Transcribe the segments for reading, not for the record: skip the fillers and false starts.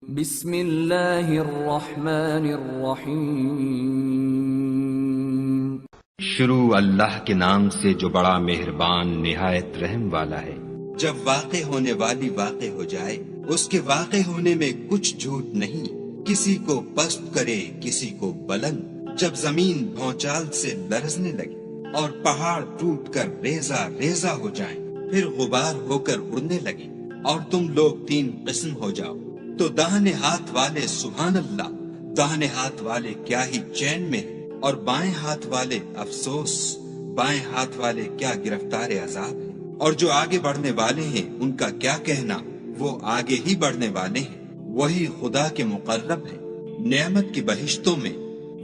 بسم اللہ الرحمن الرحیم۔ شروع اللہ کے نام سے جو بڑا مہربان نہایت رحم والا ہے۔ جب واقع ہونے والی واقع ہو جائے، اس کے واقع ہونے میں کچھ جھوٹ نہیں، کسی کو پست کرے کسی کو بلند۔ جب زمین بھونچال سے لرزنے لگے اور پہاڑ ٹوٹ کر ریزہ ریزہ ہو جائیں، پھر غبار ہو کر اڑنے لگے اور تم لوگ تین قسم ہو جاؤ، تو داہنے ہاتھ والے سبحان اللہ، داہنے ہاتھ والے کیا ہی چین میں ہیں، اور بائیں ہاتھ والے افسوس، بائیں ہاتھ والے کیا گرفتار عذاب ہیں۔ اور جو آگے بڑھنے والے ہیں ان کا کیا کہنا، وہ آگے ہی بڑھنے والے ہیں، وہی خدا کے مقرب ہیں۔ نعمت کی بہشتوں میں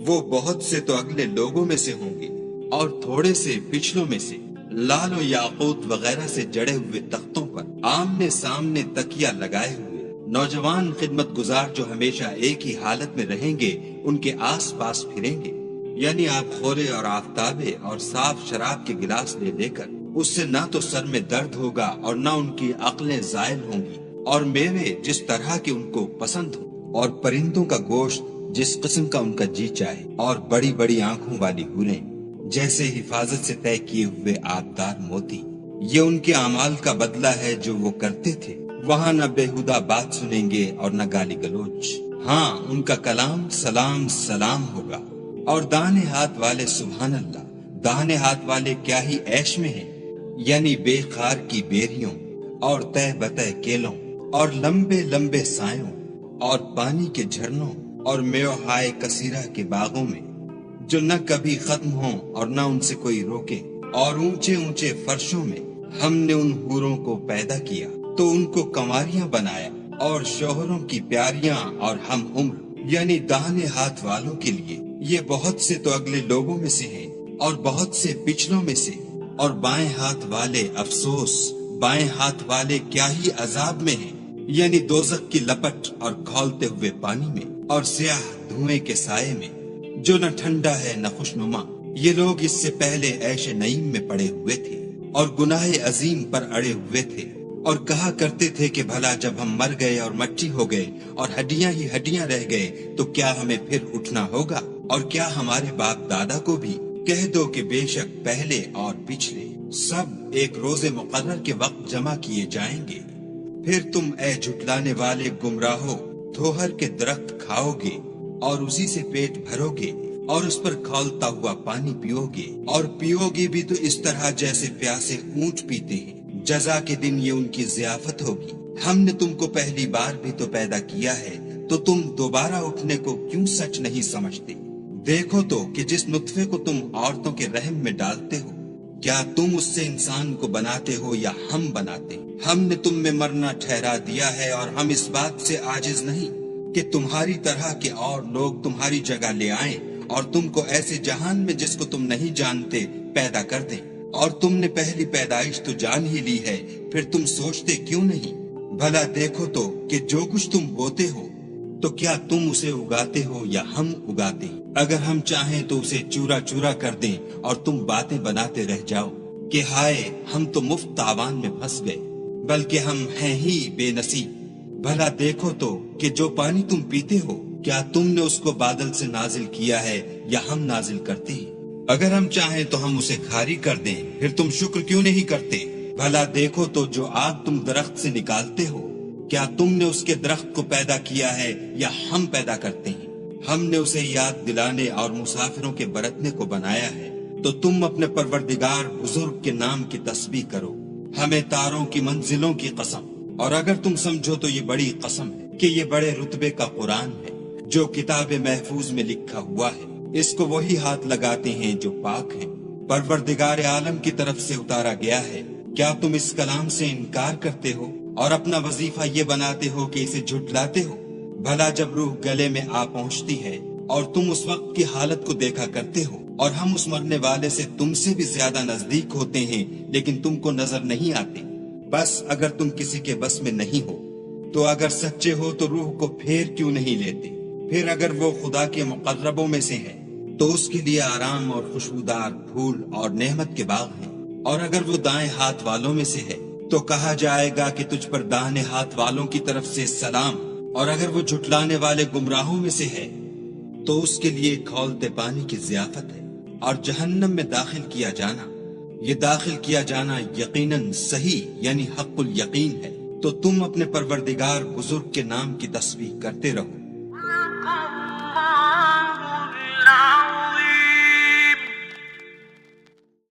وہ بہت سے تو اگلے لوگوں میں سے ہوں گے اور تھوڑے سے پچھلوں میں سے، لال و یاقوت وغیرہ سے جڑے ہوئے تختوں پر آمنے سامنے تکیہ لگائے ہوئے نوجوان خدمت گزار جو ہمیشہ ایک ہی حالت میں رہیں گے ان کے آس پاس پھریں گے، یعنی آپ خورے اور آفتابے اور صاف شراب کے گلاس لے لے کر، اس سے نہ تو سر میں درد ہوگا اور نہ ان کی عقلیں زائل ہوں گی، اور میوے جس طرح کے ان کو پسند ہوں، اور پرندوں کا گوشت جس قسم کا ان کا جی چاہے، اور بڑی بڑی آنکھوں والی حوریں جیسے حفاظت سے طے کیے ہوئے آبدار موتی۔ یہ ان کے اعمال کا بدلہ ہے جو وہ کرتے تھے۔ وہاں نہ بےہودہ بات سنیں گے اور نہ گالی گلوچ، ہاں ان کا کلام سلام سلام ہوگا۔ اور داہنے ہاتھ والے سبحان اللہ، داہنے ہاتھ والے کیا ہی عیش میں ہیں، یعنی بے خار کی بیریوں اور تہ بتہ کیلوں اور لمبے لمبے سایوں اور پانی کے جھرنوں اور میوہائے کثیرہ کے باغوں میں، جو نہ کبھی ختم ہوں اور نہ ان سے کوئی روکے۔ اور اونچے اونچے فرشوں میں ہم نے ان حوروں کو پیدا کیا تو ان کو کنواریاں بنایا، اور شوہروں کی پیاریاں اور ہم عمر، یعنی داہنے ہاتھ والوں کے لیے یہ بہت سے تو اگلے لوگوں میں سے ہیں اور بہت سے پچھلوں میں سے۔ اور بائیں ہاتھ والے افسوس، بائیں ہاتھ والے کیا ہی عذاب میں ہیں، یعنی دوزخ کی لپٹ اور کھولتے ہوئے پانی میں اور سیاہ دھوئیں کے سائے میں، جو نہ ٹھنڈا ہے نہ خوشنما۔ یہ لوگ اس سے پہلے عیش نعیم میں پڑے ہوئے تھے اور گناہ عظیم پر اڑے ہوئے تھے، اور کہا کرتے تھے کہ بھلا جب ہم مر گئے اور مٹی ہو گئے اور ہڈیاں ہی ہڈیاں رہ گئے تو کیا ہمیں پھر اٹھنا ہوگا؟ اور کیا ہمارے باپ دادا کو بھی کہہ دو کہ بے شک پہلے اور پچھلے سب ایک روز مقرر کے وقت جمع کیے جائیں گے، پھر تم اے جھٹلانے والے گمراہو تھوہر کے درخت کھاؤ گے اور اسی سے پیٹ بھرو گے اور اس پر کھولتا ہوا پانی پیو گے، اور پیو گے بھی تو اس طرح جیسے پیاسے اونٹ پیتے ہیں۔ جزا کے دن یہ ان کی ضیافت ہوگی۔ ہم نے تم کو پہلی بار بھی تو پیدا کیا ہے، تو تم دوبارہ اٹھنے کو کیوں سچ نہیں سمجھتے؟ دیکھو تو کہ جس نطفے کو تم عورتوں کے رحم میں ڈالتے ہو، کیا تم اس سے انسان کو بناتے ہو یا ہم بناتے؟ ہم نے تم میں مرنا ٹھہرا دیا ہے، اور ہم اس بات سے عاجز نہیں کہ تمہاری طرح کے اور لوگ تمہاری جگہ لے آئیں اور تم کو ایسے جہان میں جس کو تم نہیں جانتے پیدا کر دیں۔ اور تم نے پہلی پیدائش تو جان ہی لی ہے، پھر تم سوچتے کیوں نہیں؟ بھلا دیکھو تو کہ جو کچھ تم بوتے ہو تو کیا تم اسے اگاتے ہو یا ہم اگاتے ہیں؟ اگر ہم چاہیں تو اسے چورا چورا کر دیں اور تم باتیں بناتے رہ جاؤ کہ ہائے ہم تو مفت تاوان میں پھنس گئے، بلکہ ہم ہیں ہی بے نصیب۔ بھلا دیکھو تو کہ جو پانی تم پیتے ہو کیا تم نے اس کو بادل سے نازل کیا ہے یا ہم نازل کرتے ہیں؟ اگر ہم چاہیں تو ہم اسے کھاری کر دیں، پھر تم شکر کیوں نہیں کرتے؟ بھلا دیکھو تو جو آگ تم درخت سے نکالتے ہو کیا تم نے اس کے درخت کو پیدا کیا ہے یا ہم پیدا کرتے ہیں؟ ہم نے اسے یاد دلانے اور مسافروں کے برتنے کو بنایا ہے، تو تم اپنے پروردگار بزرگ کے نام کی تسبیح کرو، ہمیں تاروں کی منزلوں کی قسم۔ اور اگر تم سمجھو تو یہ بڑی قسم ہے کہ یہ بڑے رتبے کا قرآن ہے جو کتاب محفوظ میں لکھا ہوا ہے، اس کو وہی ہاتھ لگاتے ہیں جو پاک ہیں، پروردگار عالم کی طرف سے اتارا گیا ہے۔ کیا تم اس کلام سے انکار کرتے ہو اور اپنا وظیفہ یہ بناتے ہو کہ اسے جھٹلاتے ہو؟ بھلا جب روح گلے میں آ پہنچتی ہے اور تم اس وقت کی حالت کو دیکھا کرتے ہو، اور ہم اس مرنے والے سے تم سے بھی زیادہ نزدیک ہوتے ہیں لیکن تم کو نظر نہیں آتے۔ بس اگر تم کسی کے بس میں نہیں ہو تو اگر سچے ہو تو روح کو پھیر کیوں نہیں لیتے؟ پھر اگر وہ خدا کے مقربوں میں سے ہے تو اس کے لیے آرام اور خوشبودار پھول اور نعمت کے باغ ہیں، اور اگر وہ دائیں ہاتھ والوں میں سے ہے تو کہا جائے گا کہ تجھ پر داہنے ہاتھ والوں کی طرف سے سلام، اور اگر وہ جھٹلانے والے گمراہوں میں سے ہے تو اس کے لیے کھولتے پانی کی ضیافت ہے، اور جہنم میں داخل کیا جانا، یہ داخل کیا جانا یقیناً صحیح یعنی حق الیقین ہے۔ تو تم اپنے پروردگار بزرگ کے نام کی تسبیح کرتے رہو۔